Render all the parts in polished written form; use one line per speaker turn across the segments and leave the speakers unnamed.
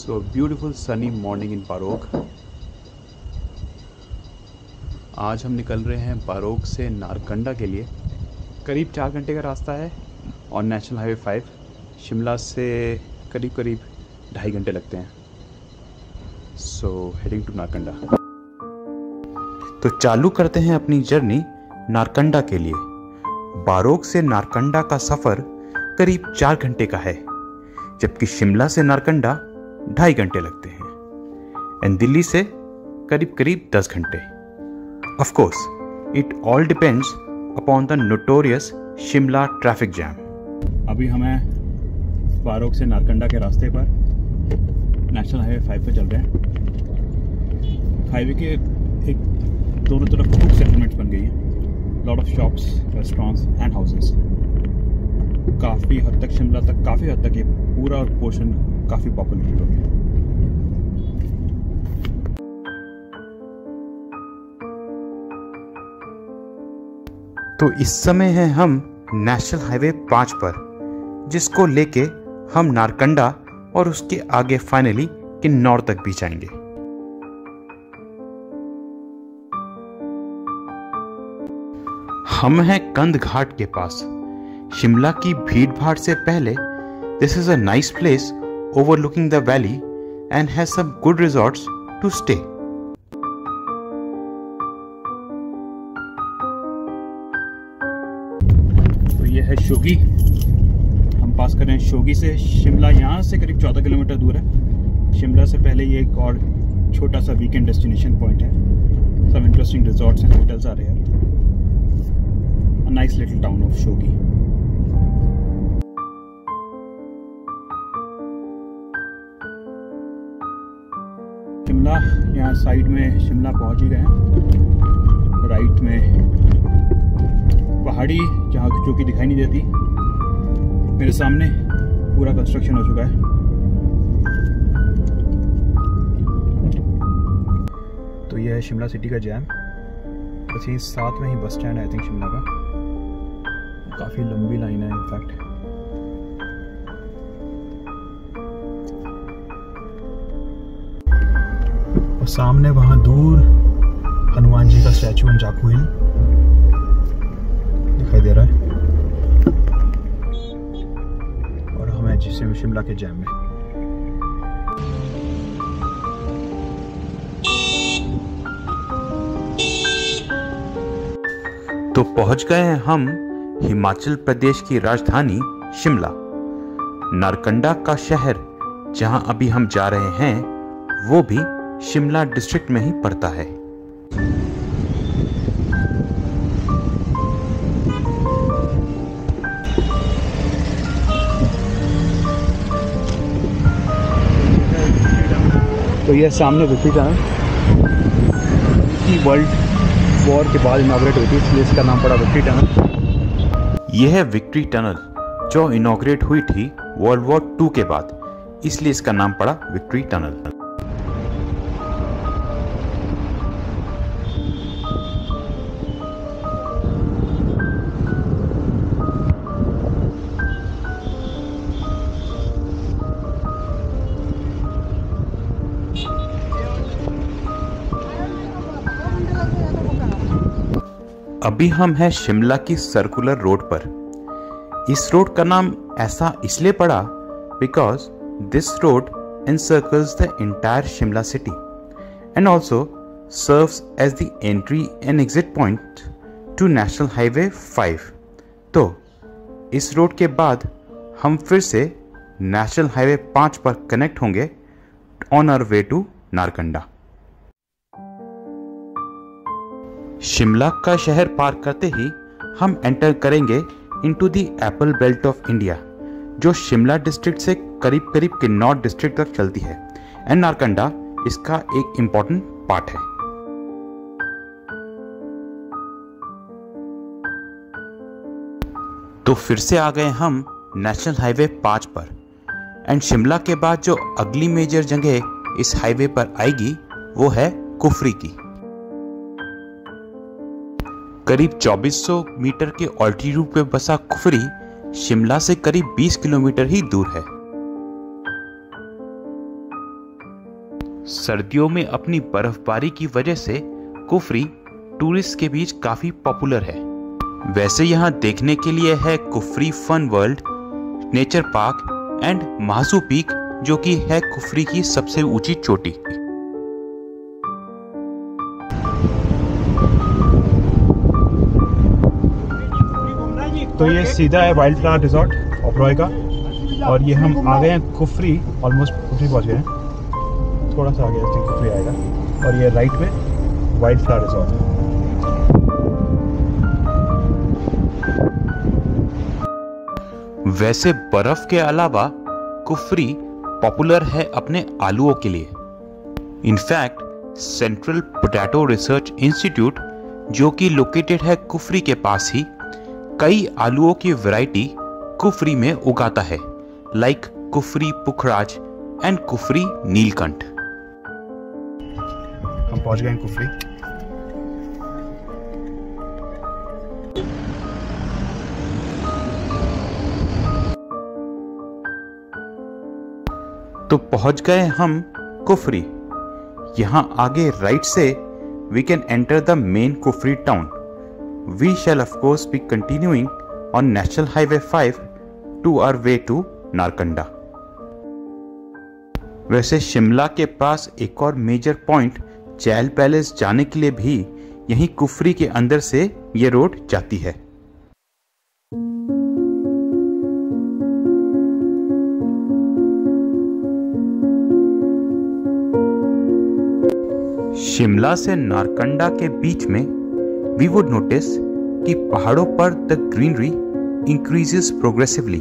So beautiful sunny morning in पारोग। आज हम निकल रहे हैं पारोग से नारकंडा के लिए। करीब 4 घंटे का रास्ता है और नेशनल हाईवे 5 शिमला से करीब 2.5 घंटे लगते हैं। So heading to Narkanda.
तो चालू करते हैं अपनी जर्नी नारकंडा के लिए। पारोग से नारकंडा का सफ़र करीब 4 घंटे का है, जबकि शिमला से नारकंडा 2.5 घंटे लगते हैं एंड दिल्ली से करीब 10 घंटे। Of course it all depends upon the notorious Shimla traffic jam.
अभी हमें पारोग से नारकंडा के रास्ते पर नेशनल हाईवे 5 पे चल रहे हैं। हाईवे के एक दोनों तरफ खूब सेटलमेंट्स बन गई हैं, lot of shops, restaurants and houses. काफ़ी हद तक ये पूरा पोर्शन काफ़ी पॉपुलेटेड हो गया।
तो इस समय हैं हम नेशनल हाईवे 5 पर, जिसको लेके हम नारकंडा और उसके आगे फाइनली किन्नौर तक भी जाएंगे। हम हैं कंद घाट के पास। शिमला की भीड़ भाड़ से पहले this is a nice place overlooking the valley and has some good resorts to stay.
तो ये है शोगी। हम पास कर रहे हैं शोगी से। शिमला यहाँ से करीब 14 किलोमीटर दूर है। शिमला से पहले ये एक और छोटा सा वीकेंड डेस्टिनेशन पॉइंट है। सब इंटरेस्टिंग रिजॉर्ट्स एंड होटल्स आ रहे हैं। A nice little town of शोगी। Shimla, यहाँ साइड में शिमला पहुँच ही गए हैं। राइट में पहाड़ी जहाँ जो कि दिखाई नहीं देती, मेरे सामने पूरा कंस्ट्रक्शन हो चुका है। तो यह है शिमला सिटी का जैम। बस ये साथ में ही बस स्टैंड है आई थिंक शिमला का। काफ़ी लंबी लाइन है इनफैक्ट। और सामने वहां दूर हनुमान जी का स्टैचू ऑन जाखू हिल दिखाई दे रहा है। और हमें जिसे शिमला के जैम में।
तो पहुंच गए हैं हम हिमाचल प्रदेश की राजधानी शिमला। नारकंडा का शहर जहां अभी हम जा रहे हैं वो भी शिमला डिस्ट्रिक्ट में ही पड़ता है।
तो यह सामने विक्ट्री टनल की वर्ल्ड वॉर के बाद इनॉग्रेट हुई थी, इसलिए इसका नाम पड़ा विक्ट्री टनल।
यह है विक्ट्री टनल जो इनॉग्रेट हुई थी वर्ल्ड वॉर 2 के बाद, इसलिए इसका नाम पड़ा विक्ट्री टनल। अभी हम हैं शिमला की सर्कुलर रोड पर। इस रोड का नाम ऐसा इसलिए पड़ा because this road encircles the entire Shimla city and also serves as the entry and exit point to National Highway 5। तो इस रोड के बाद हम फिर से नेशनल हाईवे 5 पर कनेक्ट होंगे on our way to Narkanda. Shimla का शहर पार करते ही हम एंटर करेंगे into the apple belt of India, जो शिमला डिस्ट्रिक्ट से करीब किन्नौर डिस्ट्रिक्ट तक चलती है एंड नारकंडा इसका एक इंपॉर्टेंट पार्ट है। तो फिर से आ गए हम नेशनल हाईवे 5 पर एंड शिमला के बाद जो अगली मेजर जगह इस हाईवे पर आएगी वो है कुफरी की। करीब 2400 मीटर के ऑल्टीट्यूड पे बसा कुफरी शिमला से करीब 20 किलोमीटर ही दूर है। सर्दियों में अपनी बर्फबारी की वजह से कुफरी टूरिस्ट के बीच काफी पॉपुलर है। वैसे यहाँ देखने के लिए है Kufri fun world, nature park and Mahasu peak, जो कि है कुफरी की सबसे ऊंची चोटी।
तो ये सीधा है वाइल्ड फ्लावर रिजॉर्ट ओबरॉय का, और ये हम आ गए हैं कुफरी, ऑलमोस्ट कुफरी पहुंच गए हैं, थोड़ा सा आगे कुफरी आएगा, और ये राइट में वाइल्ड फ्लावर रिजॉर्ट है।
वैसे बर्फ के अलावा कुफरी पॉपुलर है अपने आलूओं के लिए। In fact central potato research institute, जो कि लोकेटेड है कुफरी के पास ही, कई आलूओं की वैरायटी कुफरी में उगाता है, like Kufri Pukhraj and Kufri Neelkanth.
हम पहुंच गए हैं कुफरी।
तो पहुंच गए हम कुफरी। यहां आगे राइट से we can enter the main Kufri town. We shall of course be continuing on national highway 5 to our way to Narkanda. वैसे शिमला के पास एक और मेजर पॉइंट चैल पैलेस जाने के लिए भी यहीं कुफरी के अंदर से ये रोड जाती है। शिमला से नारकंडा के बीच में वी वुड नोटिस कि पहाड़ों पर the greenery increases progressively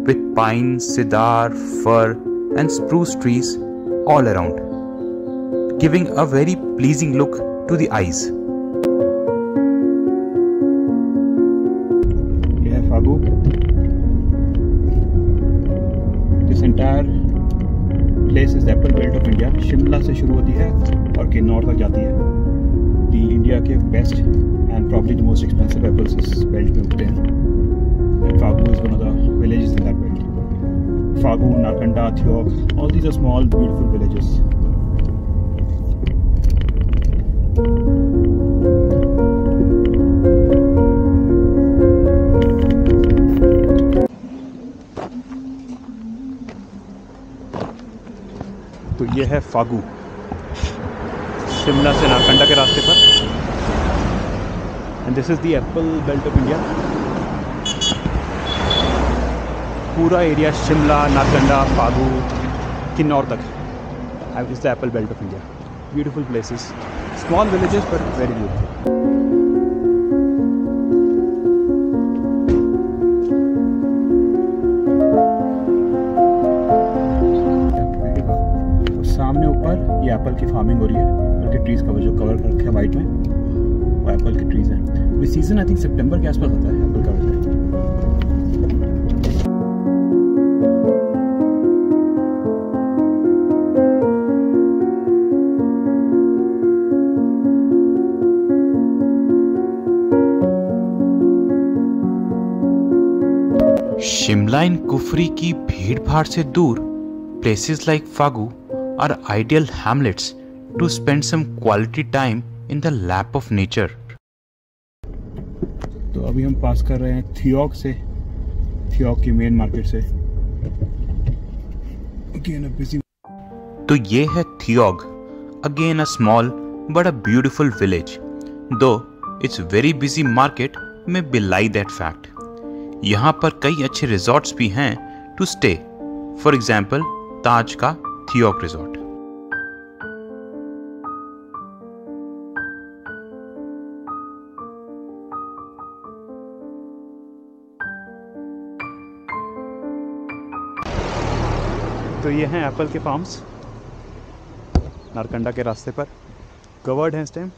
with pine, cedar, fir and spruce trees all around, giving a very pleasing look to the eyes.
ये है Fagu. This entire place is the apple belt of India. Shimla से शुरू होती है और किन्नौर तक जाती है। दी इंडिया के best and probably the most expensive apples इस बेल्ट में उगते हैं। And Fagu is one of the villages in that belt. Phagu, Narkanda, Theog, all these are small beautiful villages. तो ये है फागू, शिमला से नारकंडा के रास्ते पर। And this is the apple belt of India. पूरा एरिया शिमला, नारकंडा, फागू, किन्नौर तक is the apple belt of India. Beautiful places, small villages but very beautiful. सामने ऊपर ये एप्पल की फार्मिंग हो रही है। एप्पल के ट्रीज का जो कवर कर रखे हैं वाइट में, वो एप्पल के ट्रीज हैं। ये सीजन आई थिंक सितंबर के आसपास होता है एप्पल का। वैसे
शिमला इन कुफरी की भीड़ भाड़ से दूर, places like Fagu are ideal hamlets to spend some quality time in the lap of nature.
तो अभी हम पास कर रहे हैं थियोक से, थियोक की मेन मार्केट से।
तो ये है थियोक, again a small but a beautiful village. Though its very busy market may belie that fact. यहाँ पर कई अच्छे रिजॉर्ट्स भी हैं टू स्टे। फॉर एग्जाम्पल ताज का थियोक रिजॉर्ट।
तो ये हैं एप्पल के फार्म्स नारकंडा के रास्ते पर। कवर्ड है इस टाइम।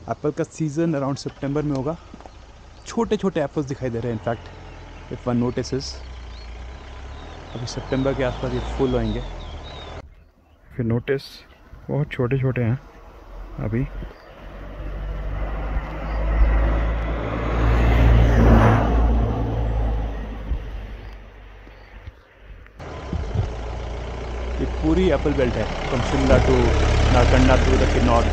एप्पल का सीज़न अराउंड सितंबर में होगा। छोटे छोटे एप्पल्स दिखाई दे रहे हैं। इनफैक्ट इफ वन नोटिसेस, अभी सितंबर के आसपास ये फुल होंगे। फिर नोटिस बहुत छोटे छोटे हैं अभी। ये पूरी एप्पल बेल्ट है, from Shimla to Narkanda to the Kinnaur.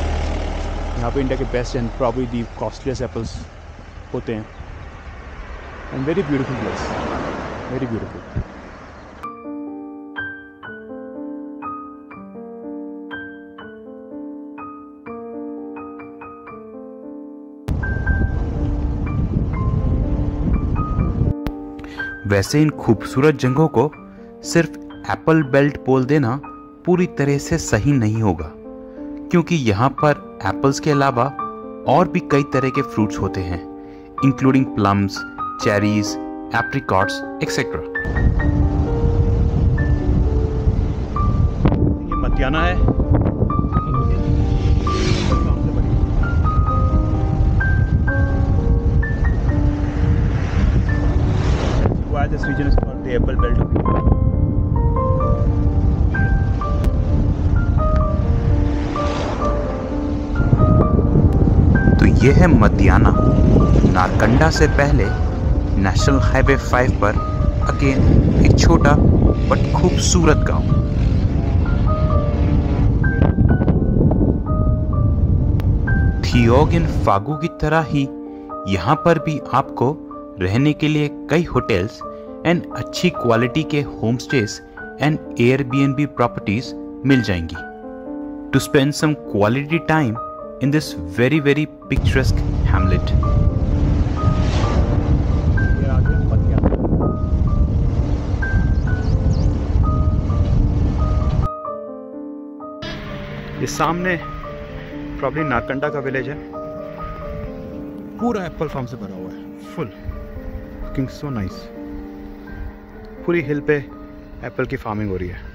यहाँ पे इंडिया के best and probably the costliest apples होते हैं। And very beautiful place, very beautiful.
वैसे इन खूबसूरत जगहों को सिर्फ एप्पल बेल्ट बोल देना पूरी तरह से सही नहीं होगा, क्योंकि यहाँ पर एप्पल्स के अलावा और भी कई तरह के फ्रूट्स होते हैं, including plums, cherries, apricots etcetera.
ये मतियाना है। Why this region is called the Apple Belt of India.
तो ये है मतियाना, नारकंडा से पहले नेशनल हाईवे 5 पर अगेन एक छोटा बट खूबसूरत गांव। थियोग इन फागू की तरह ही यहाँ पर भी आपको रहने के लिए कई होटल्स एंड अच्छी क्वालिटी के home stays and Airbnb properties मिल जाएंगी to spend some quality time in this very very picturesque hamlet.
ये सामने प्रॉब्ली नारकंडा का विलेज है, पूरा एप्पल फार्म से भरा हुआ है, फुल लुकिंग सो नाइस। पूरी हिल पे एप्पल की फार्मिंग हो रही है।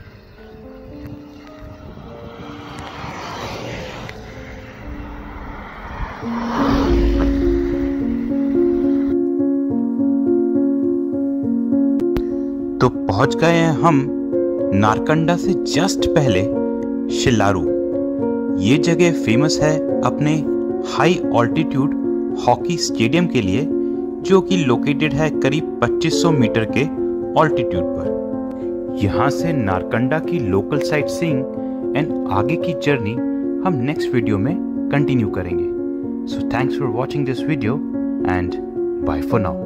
तो पहुंच गए हैं हम नारकंडा से जस्ट पहले शिलारू। ये जगह फेमस है अपने हाई ऑल्टीट्यूड हॉकी स्टेडियम के लिए, जो कि लोकेटेड है करीब 2500 मीटर के ऑल्टीट्यूड पर। यहाँ से नारकंडा की लोकल साइट सीइंग एंड आगे की जर्नी हम नेक्स्ट वीडियो में कंटिन्यू करेंगे। So thanks for watching this video and bye for now.